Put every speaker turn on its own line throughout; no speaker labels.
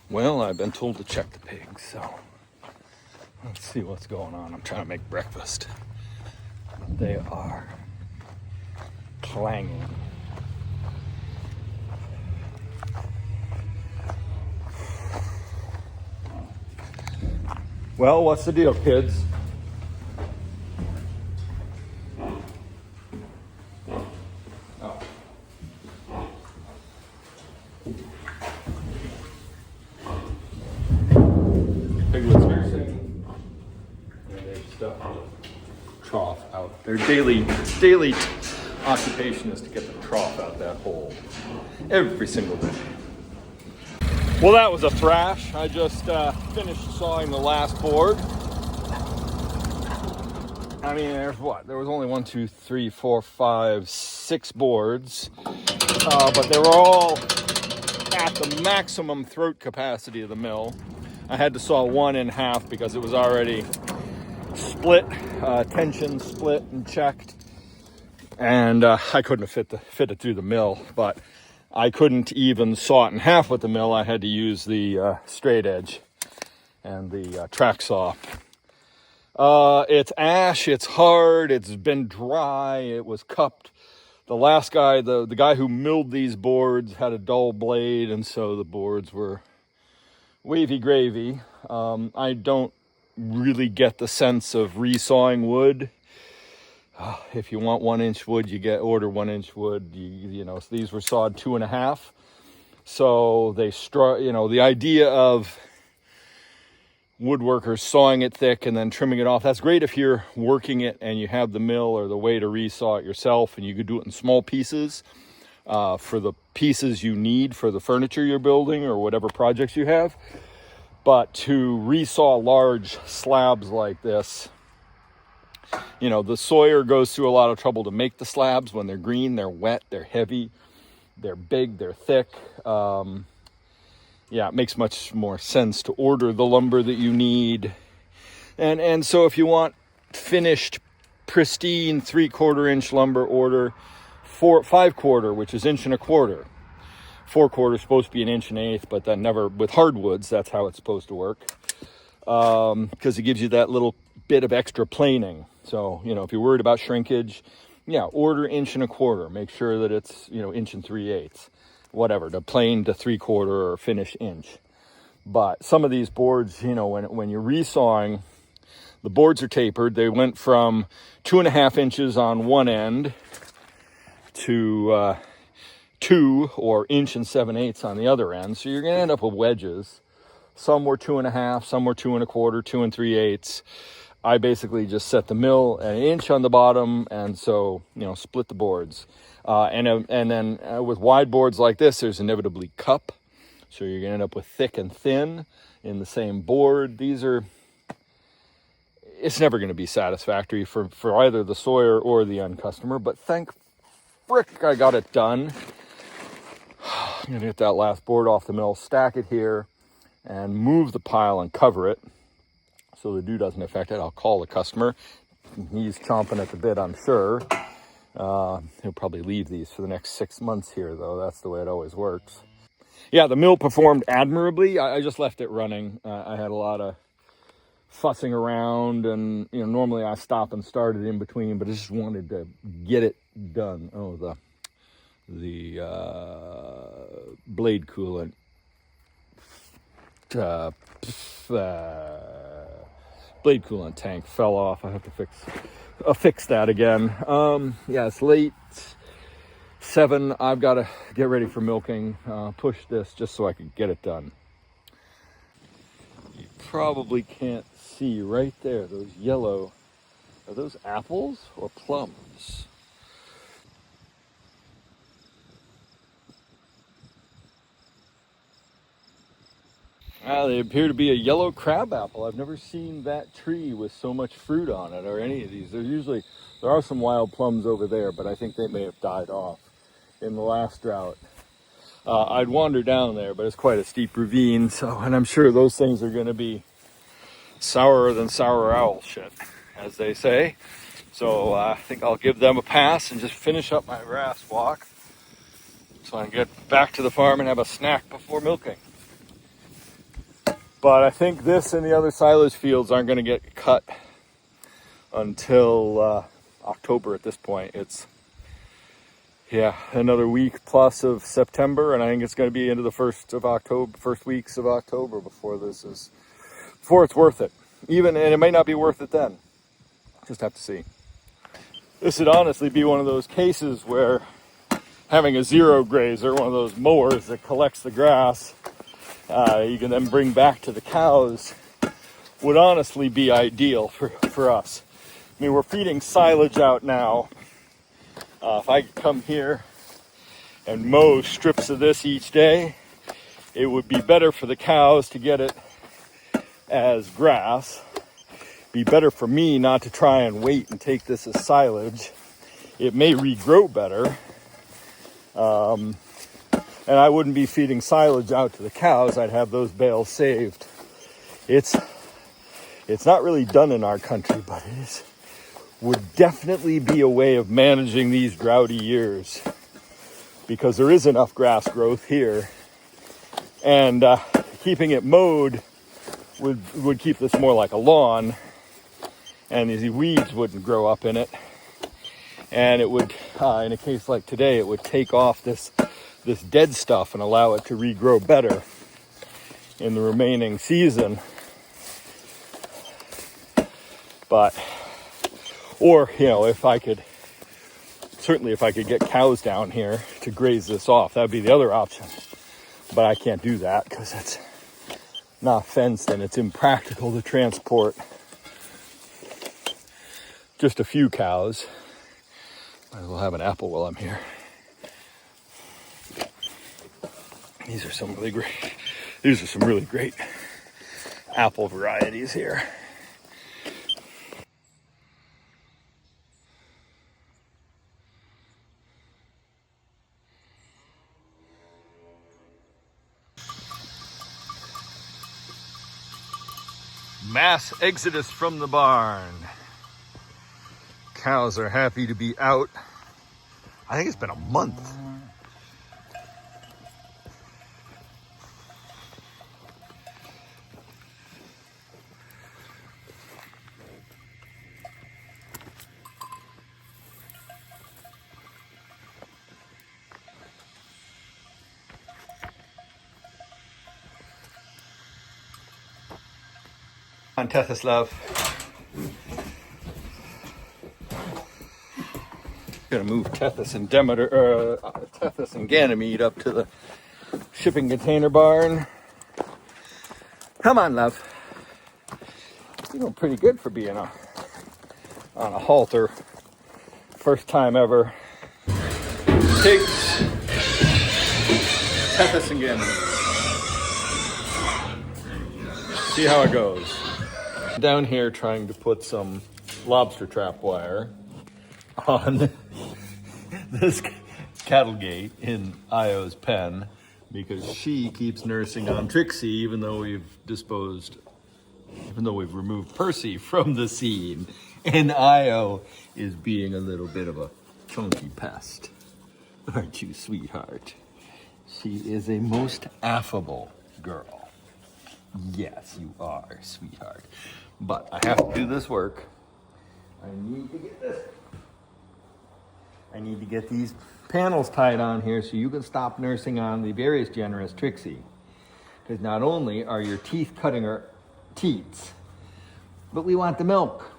Well, I've been told to check the pigs, so let's see what's going on. I'm trying to make breakfast. They are clanging. Well, what's the deal, kids? Oh. Piglets nursing, and they've stuffed the trough out. Their daily occupation is to get the trough out that hole every single day. Well, that was a thrash. I just finished sawing the last board. I mean, there was only 1, 2, 3, 4, 5, 6 boards, but they were all at the maximum throat capacity of the mill. I had to saw one in half because it was already split, tension split and checked, and I couldn't fit it through the mill. But I couldn't even saw it in half with the mill. I had to use the straight edge and the track saw. It's ash, it's hard, it's been dry, it was cupped. The last guy, the guy who milled these boards had a dull blade, and so the boards were wavy gravy. I don't really get the sense of resawing wood. If you want 1-inch wood, order 1-inch wood. So these were sawed 2.5. So the idea of woodworkers sawing it thick and then trimming it off, that's great if you're working it and you have the mill or the way to resaw it yourself, and you could do it in small pieces for the pieces you need for the furniture you're building or whatever projects you have. But to resaw large slabs like this, the sawyer goes through a lot of trouble to make the slabs. When they're green, they're wet, they're heavy, they're big, they're thick. It makes much more sense to order the lumber that you need. And so if you want finished, pristine 3/4-inch lumber, order 5/4, which is 1.25 inches. 4/4 is supposed to be 1.1 inches, but then never, with hardwoods, that's how it's supposed to work. Because it gives you that little bit of extra planing. So, if you're worried about shrinkage, order 1.25 inches. Make sure that it's, 1 3/8. Whatever, to plane to 3/4 or finish inch. But some of these boards, when you're resawing, the boards are tapered. They went from 2.5 inches on one end to 2 or 1 7/8 on the other end. So you're going to end up with wedges. Some were 2.5, some were 2.25, 2 3/8. I basically just set the mill at 1 inch on the bottom, and so, split the boards. And then with wide boards like this, there's inevitably cup. So you're going to end up with thick and thin in the same board. It's never going to be satisfactory for either the sawyer or the end customer, but thank frick I got it done. I'm going to get that last board off the mill, stack it here, and move the pile and cover it so the dew doesn't affect it. I'll call the customer. He's chomping at the bit, I'm sure. He'll probably leave these for the next 6 months here, though. That's the way it always works. Yeah, the mill performed admirably. I just left it running. I had a lot of fussing around, and normally I stop and start it in between, but I just wanted to get it done. Oh, the blade coolant blade coolant tank fell off. I have to fix that again. It's late 7. I've got to get ready for milking. Push this just so I can get it done. You probably can't see right there, those yellow, are those apples or plums? They appear to be a yellow crab apple. I've never seen that tree with so much fruit on it, or any of these. There are some wild plums over there, but I think they may have died off in the last drought. I'd wander down there, but it's quite a steep ravine, and I'm sure those things are going to be sourer than sour owl shit, as they say. So I think I'll give them a pass and just finish up my grass walk so I can get back to the farm and have a snack before milking. But I think this and the other silage fields aren't going to get cut until October at this point. It's, yeah, another week plus of September, and I think it's going to be into the first weeks of October before it's worth it. And it might not be worth it then. Just have to see. This would honestly be one of those cases where having a zero grazer, one of those mowers that collects the grass, you can then bring back to the cows, would honestly be ideal for us. I mean, we're feeding silage out now. If I could come here and mow strips of this each day, it would be better for the cows to get it as grass. Be better for me not to try and wait and take this as silage. It may regrow better. And I wouldn't be feeding silage out to the cows. I'd have those bales saved. It's not really done in our country, but would definitely be a way of managing these droughty years, because there is enough grass growth here, and keeping it mowed would keep this more like a lawn, and these weeds wouldn't grow up in it, and it would, in a case like today, it would take off this dead stuff and allow it to regrow better in the remaining season. But, or, if I could get cows down here to graze this off, that would be the other option. But I can't do that because it's not fenced and it's impractical to transport just a few cows. Might as well have an apple while I'm here. These are some really great apple varieties here. Mass exodus from the barn. Cows are happy to be out. I think it's been a month. On Tethys, love. Gonna move Tethys and Ganymede up to the shipping container barn. Come on, love. You're doing pretty good for being on a halter. First time ever. Pigs, Tethys and Ganymede. See how it goes. Down here trying to put some lobster trap wire on this cattle gate in Io's pen, because she keeps nursing on Trixie even though we've removed Percy from the scene, and Io is being a little bit of a chunky pest. Aren't you, sweetheart? She is a most affable girl. Yes, you are, sweetheart. But I have to do this work. I need to get these panels tied on here so you can stop nursing on the various generous Trixie. Because not only are your teeth cutting her teats, but we want the milk.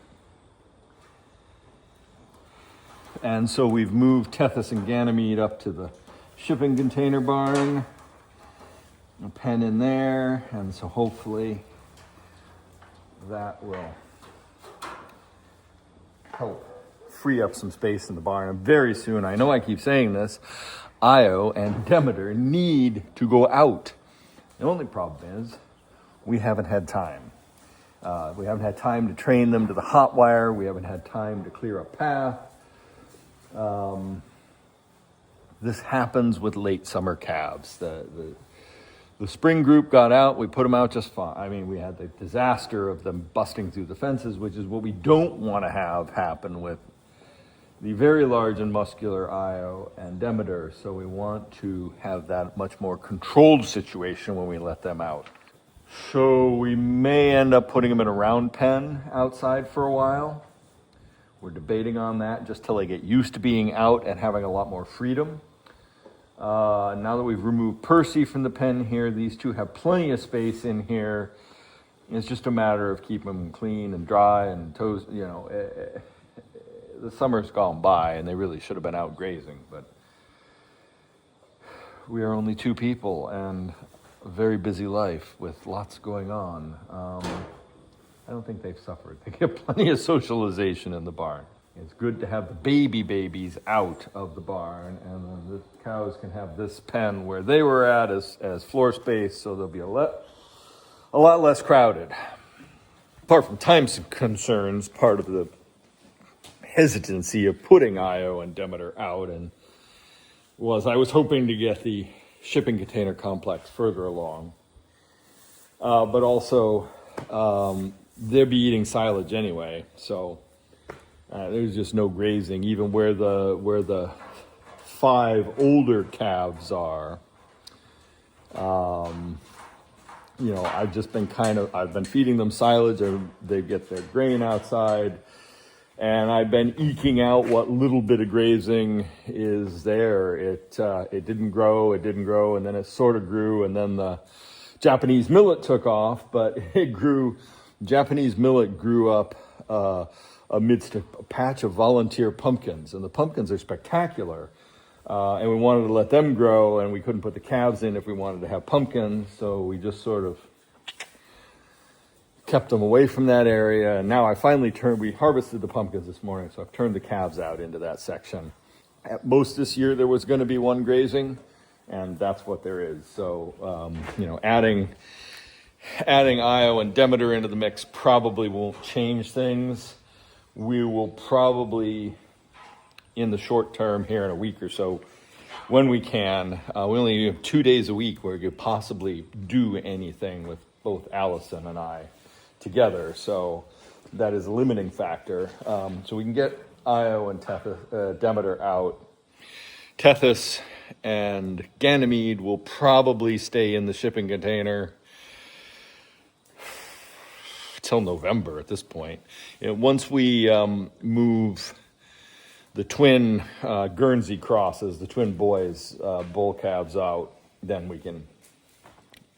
And so we've moved Tethys and Ganymede up to the shipping container barn. A pen in there, and so hopefully that will help free up some space in the barn. And very soon, I know I keep saying this, Io and Demeter need to go out. The only problem is we haven't had time. We haven't had time to train them to the hot wire. We haven't had time to clear a path. This happens with late summer calves. The spring group got out. We put them out just fine. I mean, we had the disaster of them busting through the fences, which is what we don't want to have happen with the very large and muscular Io and Demeter. So we want to have that much more controlled situation when we let them out. So we may end up putting them in a round pen outside for a while. We're debating on that just till they get used to being out and having a lot more freedom. Now that we've removed Percy from the pen here, these two have plenty of space in here. It's just a matter of keeping them clean and dry and toast. You know, the summer's gone by and they really should have been out grazing, but we are only two people and a very busy life with lots going on. I don't think they've suffered. They get plenty of socialization in the barn. It's good to have the babies out of the barn, and then the cows can have this pen where they were at as floor space, so they'll be a lot less crowded. Apart from time concerns, part of the hesitancy of putting Io and Demeter out was I was hoping to get the shipping container complex further along, but also they'll be eating silage anyway, so there's just no grazing, even where the 5 older calves are. You know, I've been feeding them silage, and they get their grain outside, and I've been eking out what little bit of grazing is there. It didn't grow, and then it sort of grew, and then the Japanese millet took off, but Japanese millet grew up amidst a patch of volunteer pumpkins, and the pumpkins are spectacular. And we wanted to let them grow, and we couldn't put the calves in if we wanted to have pumpkins, so we just sort of kept them away from that area. And now we harvested the pumpkins this morning, so I've turned the calves out into that section. At most this year, there was going to be one grazing, and that's what there is. So, adding Io and Demeter into the mix probably won't change things. We will probably, in the short term here in a week or so, when we can, we only have 2 days a week where we could possibly do anything with both Allison and I together. So that is a limiting factor. So we can get Io and Demeter out. Tethys and Ganymede will probably stay in the shipping container till November at this point. Once we move the twin Guernsey crosses, the twin boys, bull calves out, then we can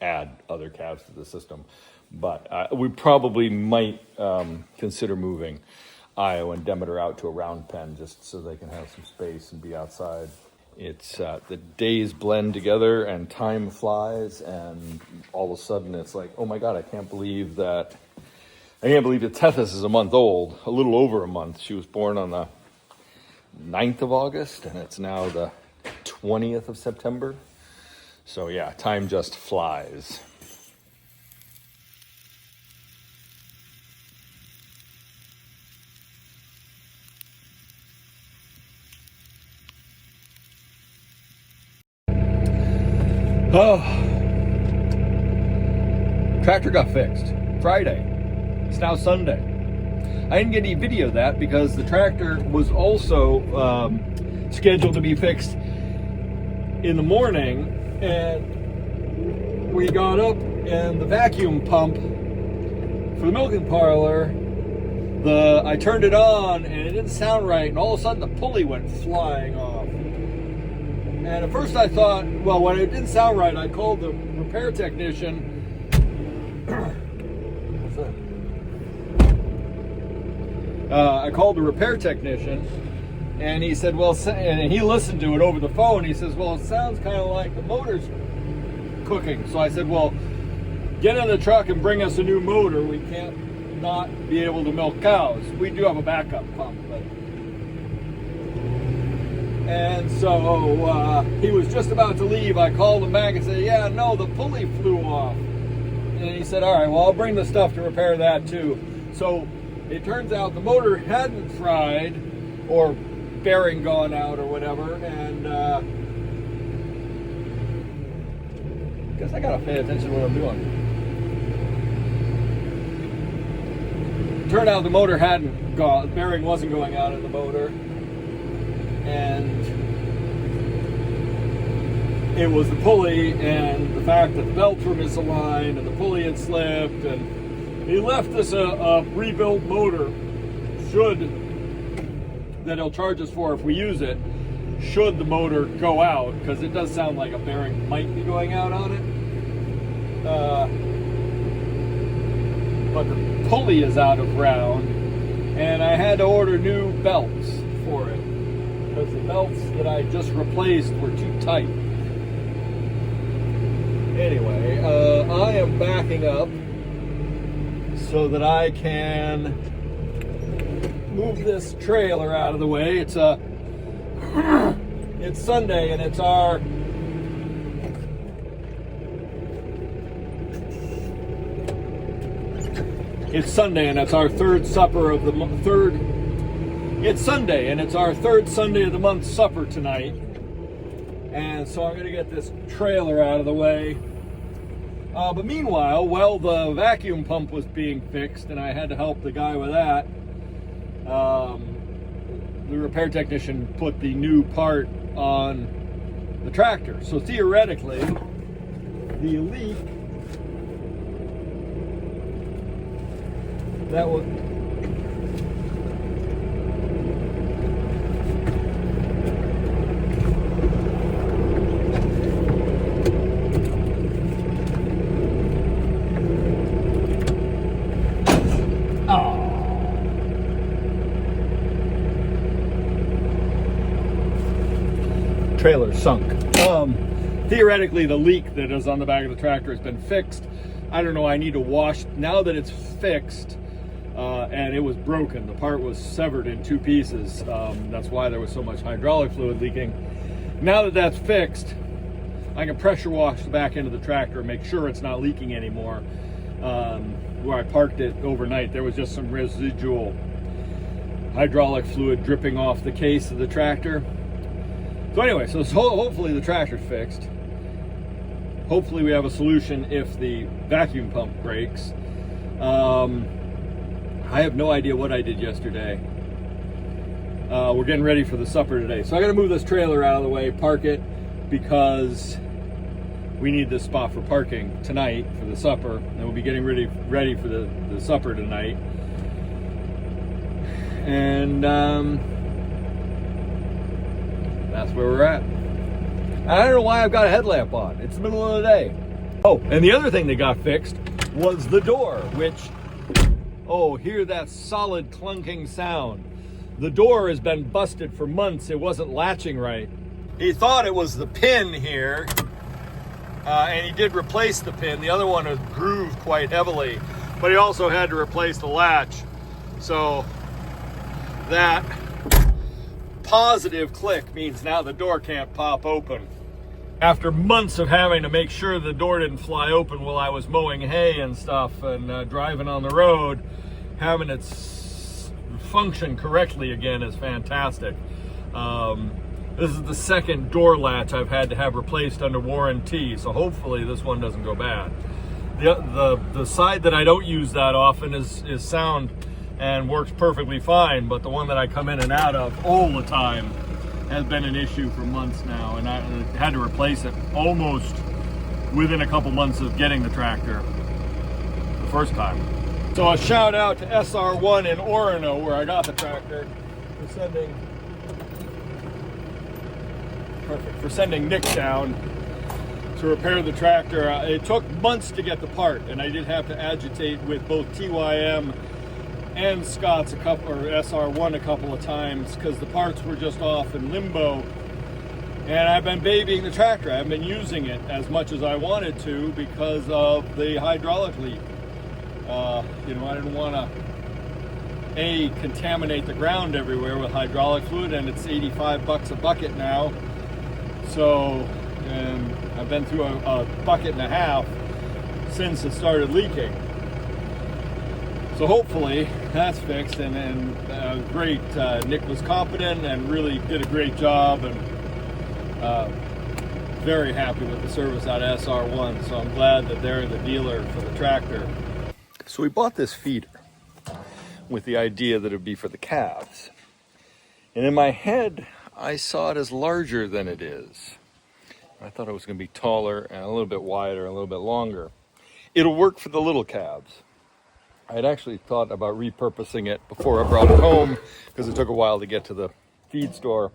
add other calves to the system. But we probably might consider moving Io and Demeter out to a round pen just so they can have some space and be outside. It's the days blend together and time flies, and all of a sudden it's like, oh my God, I can't believe that Tethys is a month old, a little over a month. She was born on the 9th of August, and it's now the 20th of September. So yeah, time just flies. Oh, tractor got fixed Friday. It's now Sunday. I didn't get any video of that because the tractor was also scheduled to be fixed in the morning, and we got up and the vacuum pump for the milking parlor, I turned it on and it didn't sound right, and all of a sudden the pulley went flying off. And at first I thought, well, when it didn't sound right, I called the repair technician. What's that? I called the repair technician, and he said, well, and he listened to it over the phone. He says, well, it sounds kind of like the motor's cooking. So I said, well, get in the truck and bring us a new motor. We can't not be able to milk cows. We do have a backup pump, but... And so he was just about to leave. I called him back and said, yeah, no, the pulley flew off. And he said, all right, well, I'll bring the stuff to repair that too. So it turns out the motor hadn't fried or bearing gone out or whatever. And I guess I got to pay attention to what I'm doing. Turned out the motor hadn't gone, the bearing wasn't going out in the motor. And it was the pulley and the fact that the belts were misaligned and the pulley had slipped, and he left us a rebuilt motor that he'll charge us for if we use it, should the motor go out, because it does sound like a bearing might be going out on it. But the pulley is out of round, and I had to order new belts for it because the belts that I just replaced were too tight. Anyway, I am backing up so that I can move this trailer out of the way. It's Sunday, and it's our third supper of the third. It's Sunday, and it's our third Sunday of the month supper tonight. And so I'm going to get this trailer out of the way. But meanwhile, while the vacuum pump was being fixed, and I had to help the guy with that, the repair technician put the new part on the tractor. So theoretically, the leak that was trailer sunk. Theoretically, the leak that is on the back of the tractor has been fixed. I don't know, I need to wash, now that it's fixed, and it was broken. The part was severed in two pieces. That's why there was so much hydraulic fluid leaking. Now that that's fixed, I can pressure wash the back end of the tractor and make sure it's not leaking anymore. Where I parked it overnight, there was just some residual hydraulic fluid dripping off the case of the tractor. So anyway, so hopefully the tractor's fixed. Hopefully we have a solution if the vacuum pump breaks. I have no idea what I did yesterday. We're getting ready for the supper today. So I gotta move this trailer out of the way, park it, because we need this spot for parking tonight for the supper. And we'll be getting ready for the supper tonight. And that's where we're at. I don't know why I've got a headlamp on. It's the middle of the day. Oh, and the other thing that got fixed was the door, which, oh, hear that solid clunking sound. The door has been busted for months. It wasn't latching right. He thought it was the pin here, and he did replace the pin. The other one was grooved quite heavily, but he also had to replace the latch. So that positive click means now the door can't pop open. After months of having to make sure the door didn't fly open while I was mowing hay and stuff and driving on the road, having it function correctly again is fantastic. This is the second door latch I've had to have replaced under warranty, so hopefully this one doesn't go bad. The side that I don't use that often is sound and works perfectly fine, but the one that I come in and out of all the time has been an issue for months now, and I had to replace it almost within a couple months of getting the tractor the first time. So a shout out to SR1 in Orono, where I got the tractor, for sending Nick down to repair the tractor. It took months to get the part, and I did have to agitate with both TYM and Scott's SR1 a couple of times because the parts were just off in limbo. And I've been babying the tractor. I haven't been using it as much as I wanted to because of the hydraulic leak. I didn't want to contaminate the ground everywhere with hydraulic fluid, and it's $85 a bucket now. So, and I've been through a bucket and a half since it started leaking. So hopefully that's fixed, and great. Nick was competent and really did a great job, and very happy with the service out of SR1. So I'm glad that they're the dealer for the tractor. So we bought this feeder with the idea that it'd be for the calves. And in my head, I saw it as larger than it is. I thought it was going to be taller and a little bit wider, a little bit longer. It'll work for the little calves. I'd actually thought about repurposing it before I brought it home because it took a while to get to the feed store.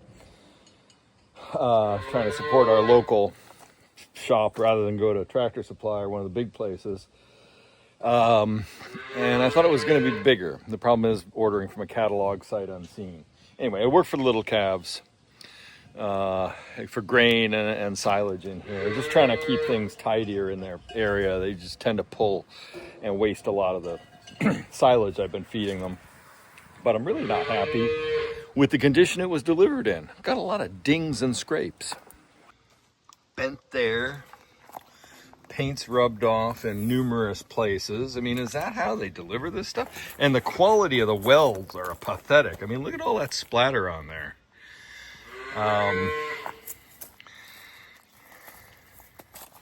Trying to support our local shop rather than go to Tractor Supply or one of the big places. And I thought it was going to be bigger. The problem is ordering from a catalog sight unseen. Anyway, it worked for the little calves, for grain and silage in here. Just trying to keep things tidier in their area. They just tend to pull and waste a lot of the silage I've been feeding them. But I'm really not happy with the condition it was delivered in. Got a lot of dings and scrapes. Bent there. Paint's rubbed off in numerous places. I mean, is that how they deliver this stuff? And the quality of the welds are pathetic. I mean, look at all that splatter on there.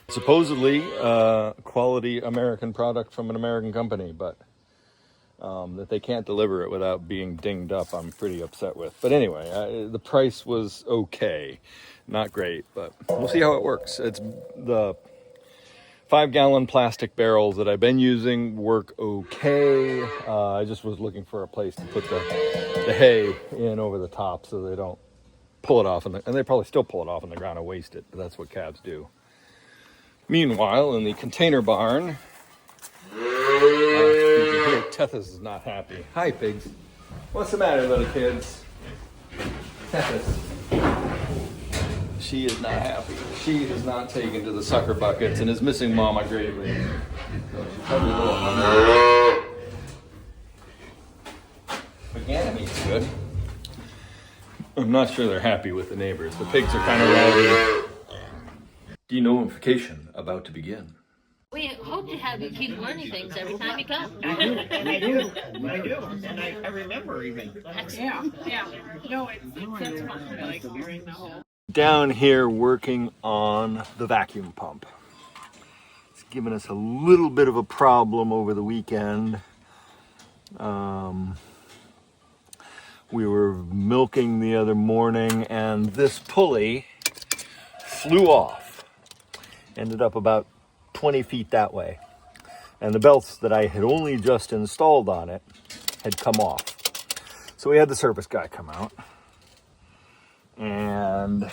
Supposedly, quality American product from an American company, but that they can't deliver it without being dinged up, I'm pretty upset with. But anyway, the price was okay. Not great, but we'll see how it works. It's the 5-gallon plastic barrels that I've been using work okay. I just was looking for a place to put the hay in over the top so they don't pull it off, and they probably still pull it off in the ground and waste it, but that's what calves do. Meanwhile, in the container barn, you can hear Tethys is not happy. Hi, pigs. What's the matter, little kids? Tethys. She is not happy. She is not taken to the sucker buckets and is missing Mama greatly. So she's probably a little hungry. But Ganymede's good. I'm not sure they're happy with the neighbors. The pigs are kind of rowdy. Denotification about to begin.
We hope to have you keep learning things every time you come.
I do. And I remember even.
Yeah. No, that's fun. Like hearing the whole.
Down here working on the vacuum pump. It's given us a little bit of a problem over the weekend. We were milking the other morning and this pulley flew off. Ended up about 20 feet that way. And the belts that I had only just installed on it had come off. So we had the service guy come out. And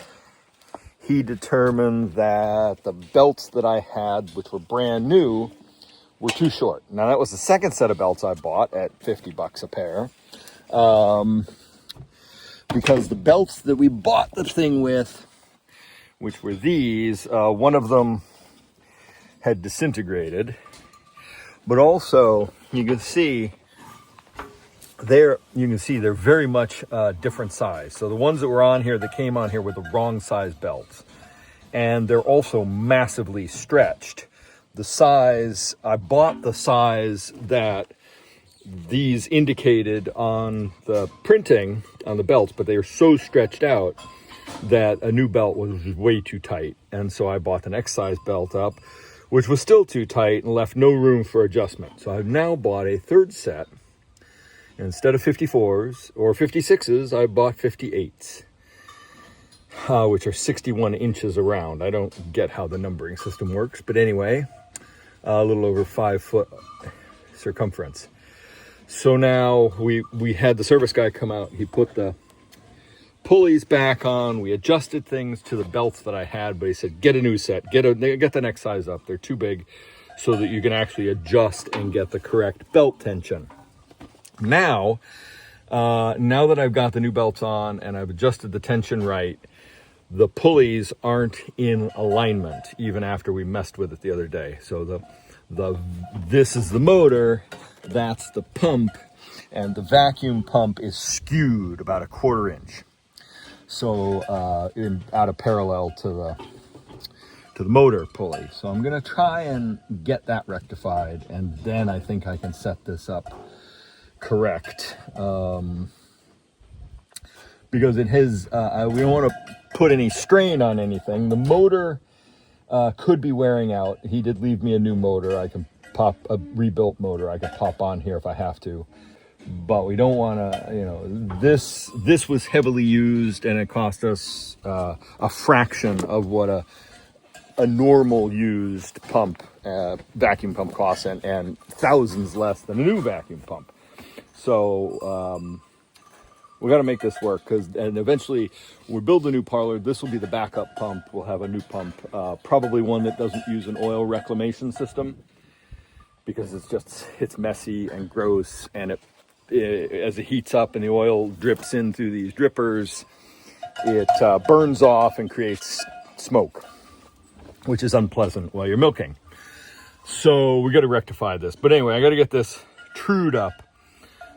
he determined that the belts that I had, which were brand new, were too short. Now that was the second set of belts I bought at $50 a pair. Because the belts that we bought the thing with, which were these, one of them had disintegrated, but also you can see they're very much different size. So the ones that were on here that came on here were the wrong size belts, and they're also massively stretched. The size, I bought the size that these indicated on the printing on the belts, but they are so stretched out that a new belt was way too tight. And so I bought the next size belt up, which was still too tight and left no room for adjustment. So I've now bought a third set. Instead of 54s or 56s, I bought 58s, which are 61 inches around. I don't get how the numbering system works, but anyway, a little over 5 foot circumference. So now we had the service guy come out. He put the pulleys back on. We adjusted things to the belts that I had, but he said, get a new set, get the next size up. They're too big so that you can actually adjust and get the correct belt tension. Now that I've got the new belts on and I've adjusted the tension right, the pulleys aren't in alignment even after we messed with it the other day. So this is the motor, that's the pump, and the vacuum pump is skewed about 1/4 inch. So out of parallel to the motor pulley. So I'm gonna try and get that rectified, and then I think I can set this up correct. Because it has, we don't want to put any strain on anything. The motor could be wearing out. He did leave me a new motor. I can pop a rebuilt motor. I can pop on here if I have to. But we don't want to, this was heavily used and it cost us a fraction of what a normal used pump, vacuum pump costs, and thousands less than a new vacuum pump. So we got to make this work, and eventually we build a new parlor. This will be the backup pump. We'll have a new pump, probably one that doesn't use an oil reclamation system, because it's messy and gross, and as it heats up and the oil drips in through these drippers, it burns off and creates smoke, which is unpleasant while you're milking. So we got to rectify this. But anyway, I got to get this trued up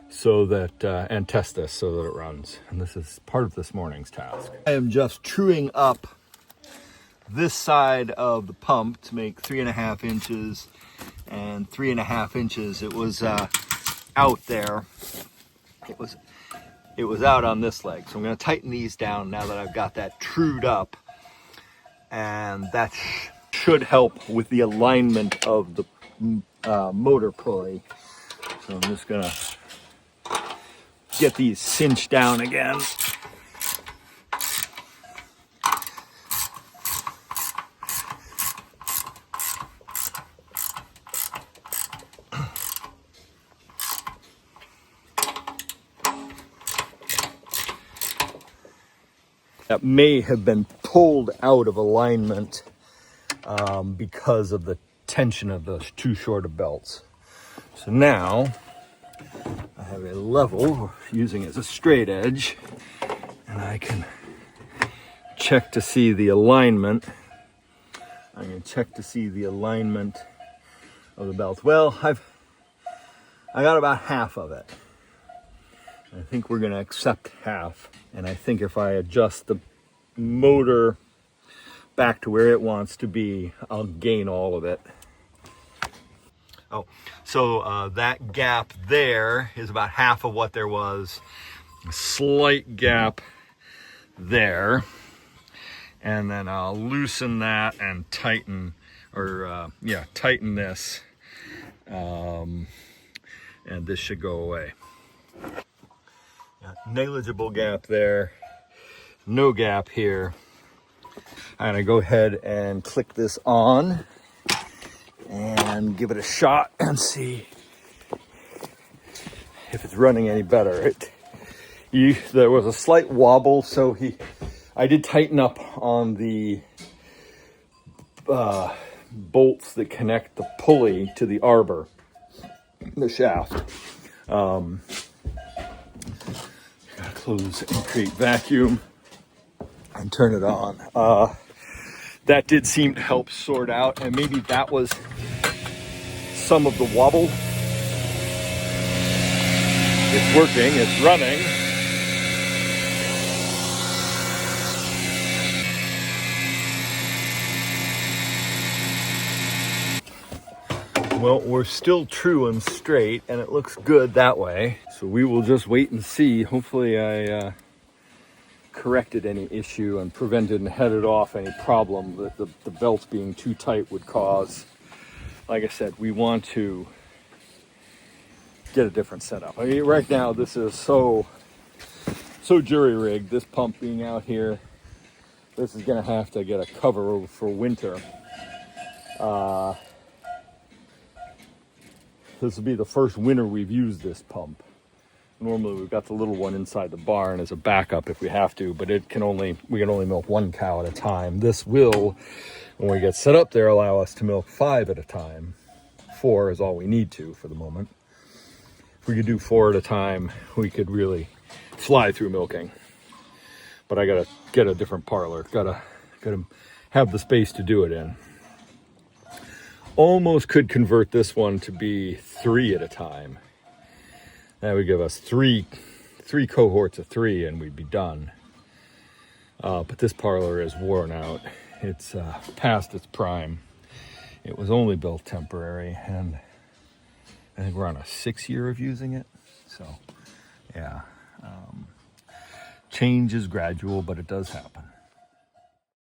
so that and test this so that it runs. And this is part of this morning's task. I am just truing up this side of the pump to make 3.5 inches and 3.5 inches. It was out there. It was out on this leg. So I'm going to tighten these down now that I've got that trued up, and that should help with the alignment of the motor pulley. So I'm just going to get these cinched down again. That may have been pulled out of alignment because of the tension of those too short of belts. So now I have a level using it as a straight edge, and I can check to see the alignment. I'm going to check to see the alignment of the belts. Well, I got about half of it. I think we're going to accept half. And I think if I adjust the motor back to where it wants to be, I'll gain all of it. Oh, so that gap there is about half of what there was. A slight gap there. And then I'll loosen that and tighten, tighten this. And this should go away. Negligible gap there, no gap here. I'm gonna go ahead and click this on and give it a shot and see if it's running any better. There was a slight wobble, so I did tighten up on the bolts that connect the pulley to the arbor, the shaft. Close and create vacuum and turn it on. That did seem to help sort out, and maybe that was some of the wobble. It's working, it's running. Well, we're still true and straight, and it looks good that way. So we will just wait and see. Hopefully I corrected any issue and prevented and headed off any problem that the belts being too tight would cause. Like I said, we want to get a different setup. I mean, right now this is so jury-rigged, this pump being out here. This is gonna have to get a cover over for winter. This will be the first winter we've used this pump. Normally we've got the little one inside the barn as a backup if we have to, but we can only milk 1 cow at a time. This will, when we get set up there, allow us to milk 5 at a time. 4 is all we need to for the moment. If we could do 4 at a time, we could really fly through milking. But I gotta get a different parlor. Gotta have the space to do it in. Almost could convert this one to be 3 at a time. That would give us three cohorts of 3 and we'd be done. But this parlor is worn out. It's past its prime. It was only built temporary, and I think we're on a 6th year of using it. So, yeah. Change is gradual, but it does happen.